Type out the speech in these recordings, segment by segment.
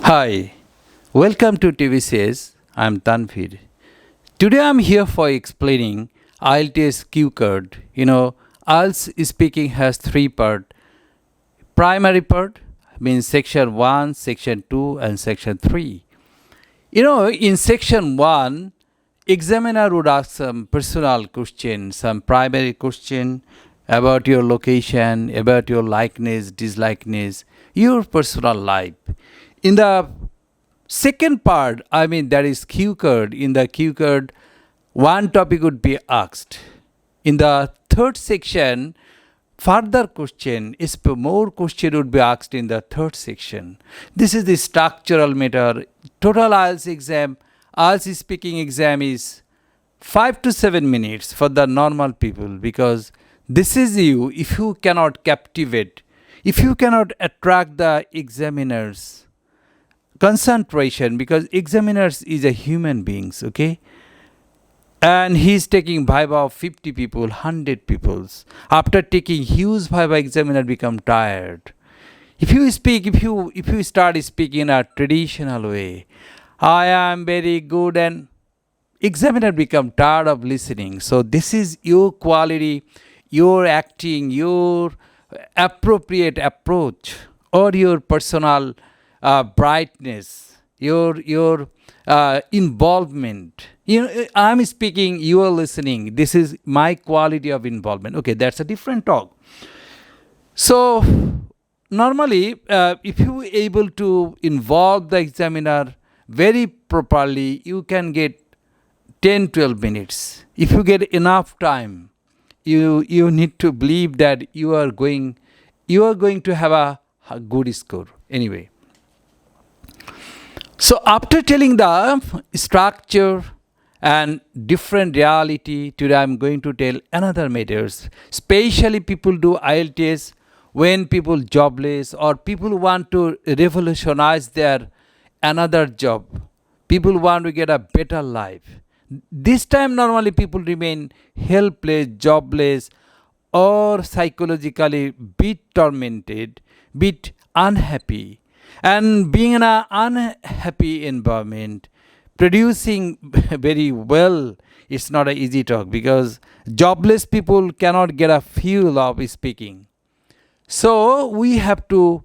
Hi, welcome to Tbcs. I'm Tanvir. Today I'm here for explaining IELTS Cue Card. IELTS speaking has three parts. Primary part means section 1, section 2 and section 3. In section 1, examiner would ask some personal question, some primary question about your location, about your likeness, dislikeness, your personal life. In the second part, that is cue card. In the cue card, one topic would be asked. In the third section, further question, more question would be asked in the third section. This is the structural matter. Total IELTS exam, IELTS speaking exam is 5 to 7 minutes for the normal people, because this is you. If you cannot captivate, if you cannot attract the examiners concentration, because examiners is a human beings, okay, and he's taking viva of 50 people, 100 peoples. After taking huge viva, examiner become tired. If you start speaking in a traditional way, I am very good, and examiner become tired of listening. So this is your quality, your acting, your appropriate approach, or your personal brightness, your involvement. I'm speaking, you are listening. This is my quality of involvement. Okay, that's a different talk. So normally, if you are able to involve the examiner very properly, you can get 10-12 minutes. If you get enough time, you need to believe that you are going to have a good score anyway. So after telling the structure and different reality, today I'm going to tell another matters. Especially people do IELTS when people jobless, or people want to revolutionize their another job. People want to get a better life. This time normally people remain helpless, jobless, or psychologically bit tormented, bit unhappy. And being in an unhappy environment, producing very well, it's not an easy talk, because jobless people cannot get a feel of speaking. So we have to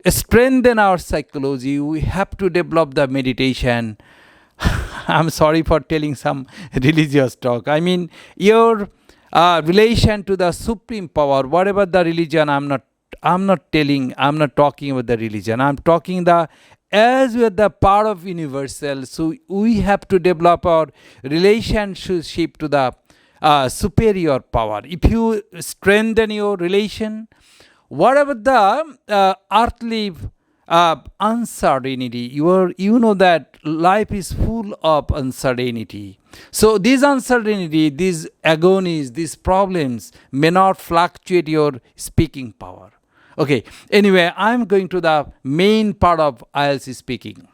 strengthen our psychology. We have to develop the meditation. I'm sorry for telling some religious talk. Your relation to the supreme power, whatever the religion, I'm not talking about the religion. I'm talking as we are the part of universal. So we have to develop our relationship to the superior power. If you strengthen your relation, whatever the earthly uncertainty, you know that life is full of uncertainty. So this uncertainty, these agonies, these problems may not fluctuate your speaking power. Okay, anyway, I'm going to the main part of IELTS speaking.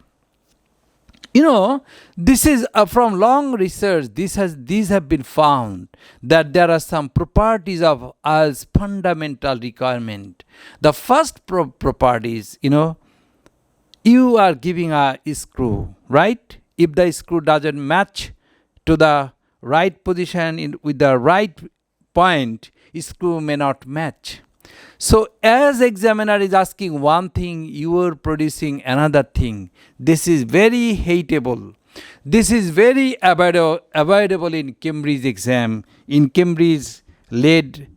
This is from long research, these have been found that there are some properties of IELTS fundamental requirement. The first property is, you are giving a screw, right? If the screw doesn't match to the right position with the right point, screw may not match. So as examiner is asking one thing, you are producing another thing. This is very hateable. This is very avoidable in Cambridge exam, in Cambridge led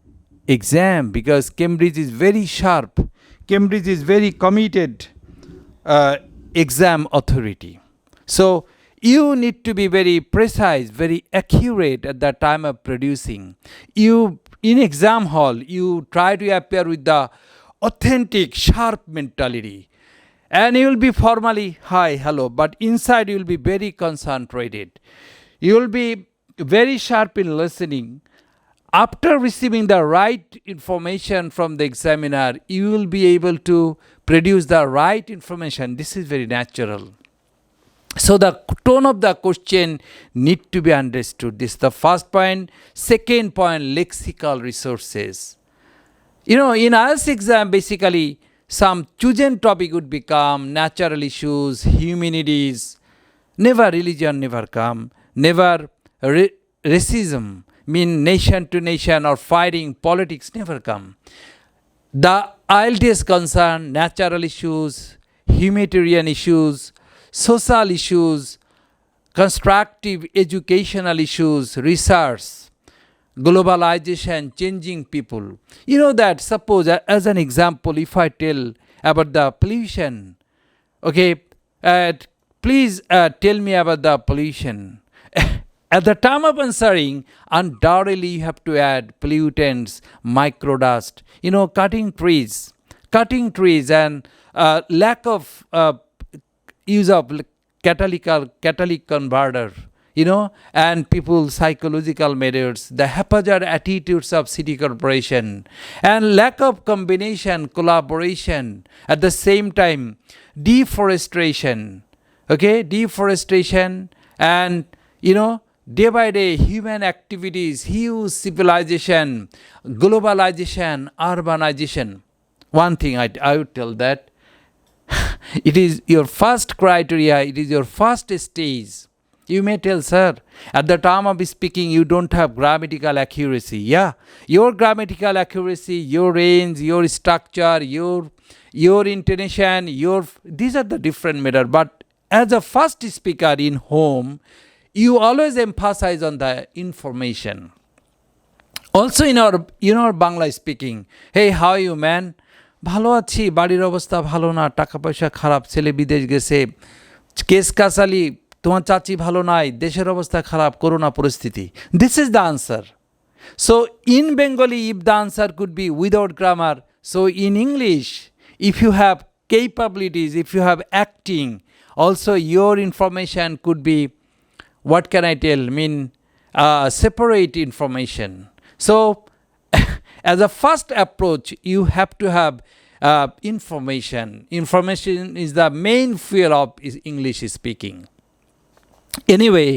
exam, because Cambridge is very sharp. Cambridge is very committed exam authority. So you need to be very precise, very accurate at the time of producing. In exam hall, you try to appear with the authentic, sharp mentality. And you will be formally, hi, hello, but inside you will be very concentrated. You will be very sharp in listening. After receiving the right information from the examiner, you will be able to produce the right information. This is very natural. So the tone of the question need to be understood. This is the first point. Second point, lexical resources. In IELTS exam, basically some chosen topic would become natural issues, humanities, never religion never come, never racism, mean nation to nation or fighting politics never come. The IELTS concern natural issues, humanitarian issues, social issues, constructive educational issues, research, globalization, changing people. You know that, suppose as an example, if I tell about the pollution, okay, please tell me about the pollution. At the time of answering, undoubtedly you have to add pollutants, microdust, cutting trees, and lack of use of catalytic converter, and people's psychological methods, the haphazard attitudes of city corporation, and lack of combination, collaboration, at the same time, deforestation, and, day by day, human activities, huge civilization, globalization, urbanization. One thing I would tell that it is your first criteria, it is your first stage. You may tell, sir, at the time of speaking, you don't have grammatical accuracy. Yeah, your grammatical accuracy, your range, your structure, your intonation, these are the different matter. But as a first speaker in home, you always emphasize on the information. Also in our Bangla speaking, hey, how are you, man? ভালো আছি, বাড়ির অবস্থা ভালো না, টাকা পয়সা খারাপ, ছেলে বিদেশ গেছে, কেস কাসালি, তোমার চাচি ভালো নাই, দেশের অবস্থা খারাপ, করোনা পরিস্থিতি. This is the answer. So in Bengali, if the answer could be without grammar, so in English, if you have capabilities, if you have acting, also your information could be, what can I tell, separate information. So as a first approach, you have to have information. Information is the main fuel of English speaking. Anyway,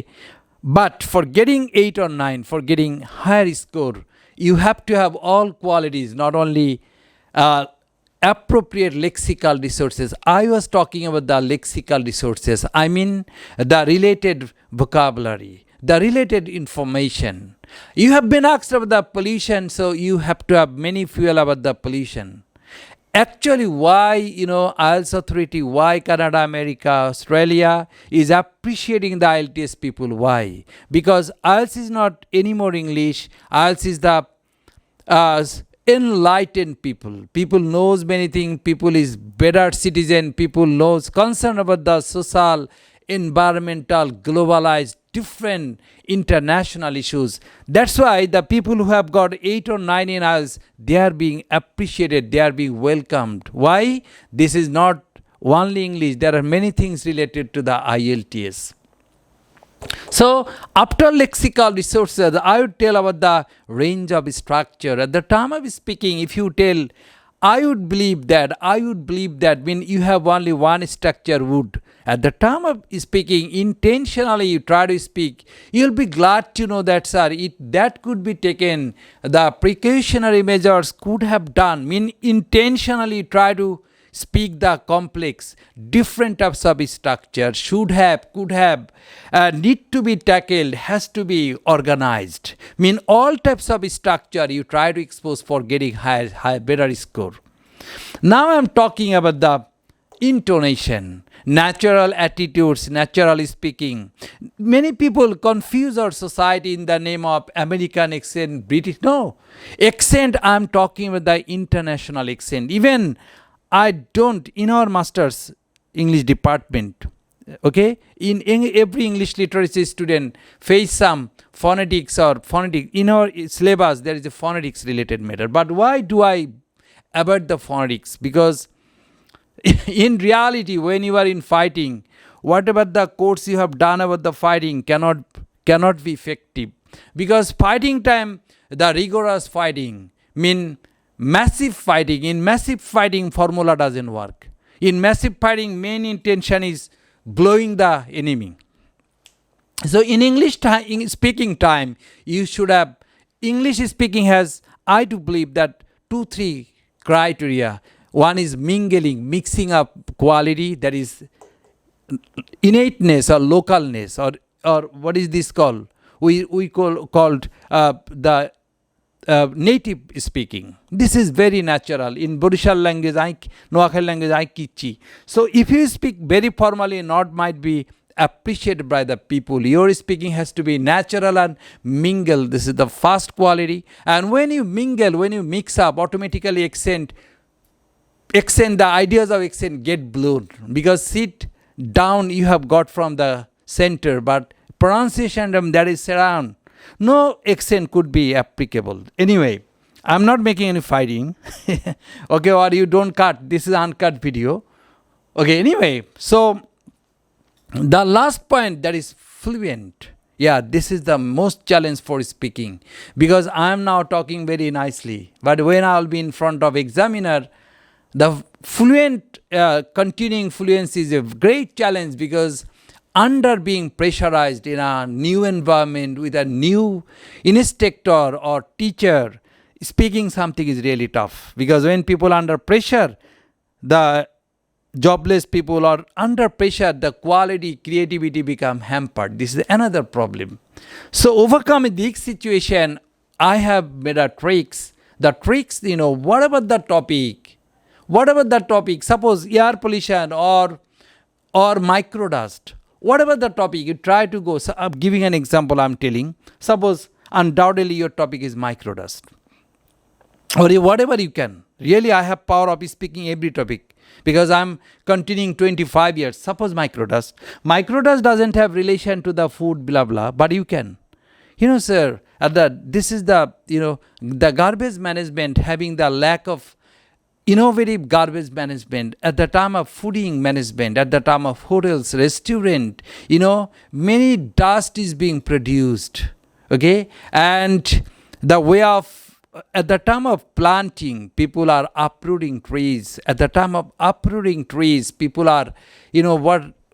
but for getting 8 or 9, for getting higher score, you have to have all qualities, not only appropriate lexical resources. I was talking about the lexical resources. I mean the related vocabulary, the related information. You have been asked about the pollution, so you have to have many fuel about the pollution. Actually, why, IELTS Authority, why Canada, America, Australia is appreciating the IELTS people? Why? Because IELTS is not anymore English. IELTS is the enlightened people. People knows many things. People is better citizen. People knows concern about the social, environmental, globalized, different international issues. That's why the people who have got 8 or 9 in IELTS, they are being appreciated, they are being welcomed. Why? This is not only English. There are many things related to the IELTS. So after lexical resources, I would tell about the range of structure. At the time of speaking, if you tell, I would believe that when you have only one structure would, at the time of speaking, intentionally you try to speak, you'll be glad to know that, sir, that could be taken, the precautionary measures could have done, intentionally try to speak the complex, different types of structure, should have, could have, need to be tackled, has to be organized. All types of structure you try to expose for getting high, better score. Now I'm talking about the intonation, natural attitudes, natural speaking. Many people confuse our society in the name of American accent, British. No, accent, I'm talking about the international accent. Even I don't, in our master's English department, in every English literacy student face some phonetics or phonetics. In our syllabus, there is a phonetics related matter. But why do I avoid the phonetics? Because in reality, when you are in fighting, whatever the course you have done about the fighting cannot be effective. Because fighting time, the rigorous fighting, massive fighting. In massive fighting, formula doesn't work. In massive fighting, main intention is blowing the enemy. So in English speaking time, you should have, English speaking has, I do believe that 2-3 criteria. one is mingling, mixing up quality, that is innateness or localness, or what is this called? We called the native speaking. This is very natural. In Borishal language, Noakhali language, I kichi. So if you speak very formally, not might be appreciated by the people. Your speaking has to be natural and mingle. This is the first quality. And when you mingle, when you mix up, automatically accent, the ideas of accent get blown, because sit down you have got from the center, but pronunciation that is around, no accent could be applicable. Anyway, I'm not making any fighting. Okay, or you don't cut. This is uncut video. Okay, anyway, so the last point, that is fluent. Yeah, this is the most challenge for speaking, because I am now talking very nicely, but when I'll be in front of examiner, the fluent, continuing fluency is a great challenge, because under being pressurized in a new environment with a new instructor or teacher, speaking something is really tough. Because when people under pressure, the jobless people are under pressure, the quality, creativity become hampered. This is another problem. So overcoming this situation, I have made a tricks. The tricks, whatever the topic, suppose air pollution or microdust, whatever the topic, you try to go. So I'm giving an example, I'm telling. Suppose undoubtedly your topic is microdust, or whatever you can. Really, I have power of speaking every topic, because I'm continuing 25 years. Suppose microdust. Microdust doesn't have relation to the food, blah, blah, but you can. Sir, this is the garbage management, having the lack of innovative garbage management at the time of fooding management, at the time of hotels, restaurant, many dust is being produced. Okay, and the way of, at the time of planting, people are uprooting trees. At the time of uprooting trees, people are,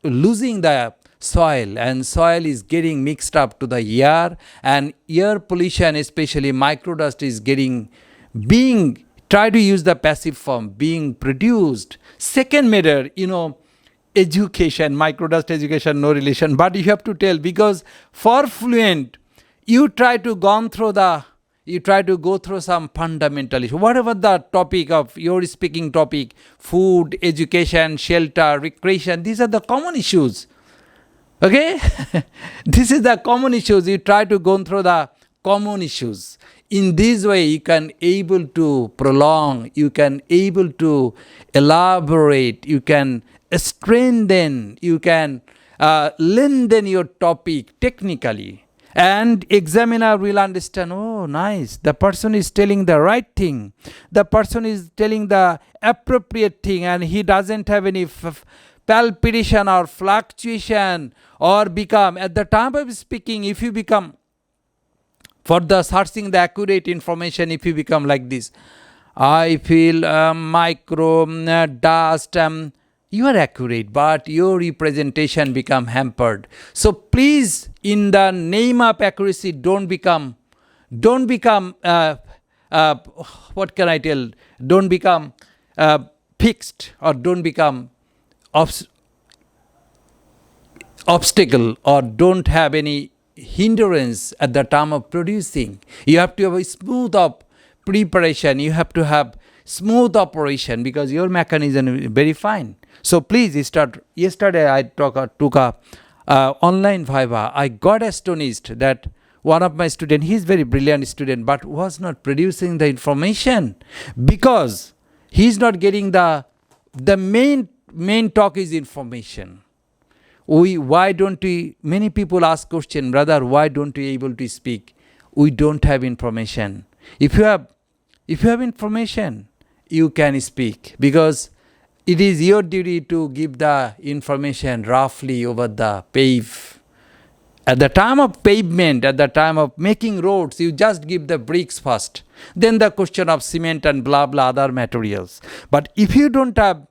losing the soil, and soil is getting mixed up to the air, and air pollution, especially microdust, is being try to use the passive form, being produced. Second matter, education, microdust education, no relation, but you have to tell, because for fluent, you try to go through some fundamental issue. Whatever the topic of your speaking topic, food, education, shelter, recreation, these are the common issues. Okay? This is the common issues. You try to go through the common issues. In this way, you can able to prolong, you can able to elaborate, you can strengthen, you can lengthen your topic technically. And examiner will understand, oh, nice, the person is telling the right thing. The person is telling the appropriate thing, and he doesn't have any palpitation or fluctuation, or become, at the time of speaking, if you become, for the searching the accurate information, if you become like this, I feel micro dust, you are accurate, but your representation become hampered. So please, in the name of accuracy, don't become what can I tell? Don't become fixed, or don't become obstacle, or don't have any hindrance at the time of producing. You have to have a smooth up preparation. You have to have smooth operation, because your mechanism is very fine. So please start. Yesterday I took a online viva. I got astonished that one of my students, he's very brilliant student, but was not producing the information, because he's not getting the main talk is information. Why don't we, many people ask question, brother, why don't we able to speak? We don't have information. If you have information, you can speak, because it is your duty to give the information roughly over the pave. At the time of pavement, at the time of making roads, you just give the bricks first. Then the question of cement and blah blah other materials. But if you don't have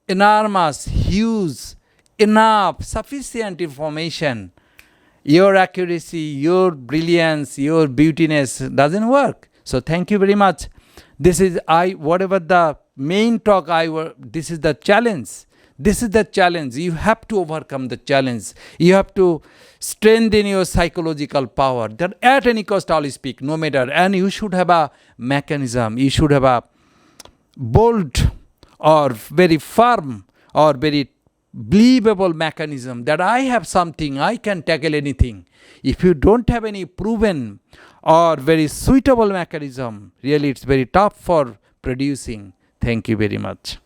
enormous, huge, enough, sufficient information, your accuracy, your brilliance, your beautiness doesn't work. So thank you very much. This is whatever the main talk this is the challenge. This is the challenge. You have to overcome the challenge. You have to strengthen your psychological power. That at any cost I'll speak, no matter. And you should have a mechanism. You should have a bold or very firm or very believable mechanism that I have something, I can tackle anything. If you don't have any proven or very suitable mechanism, really it's very tough for producing. Thank you very much.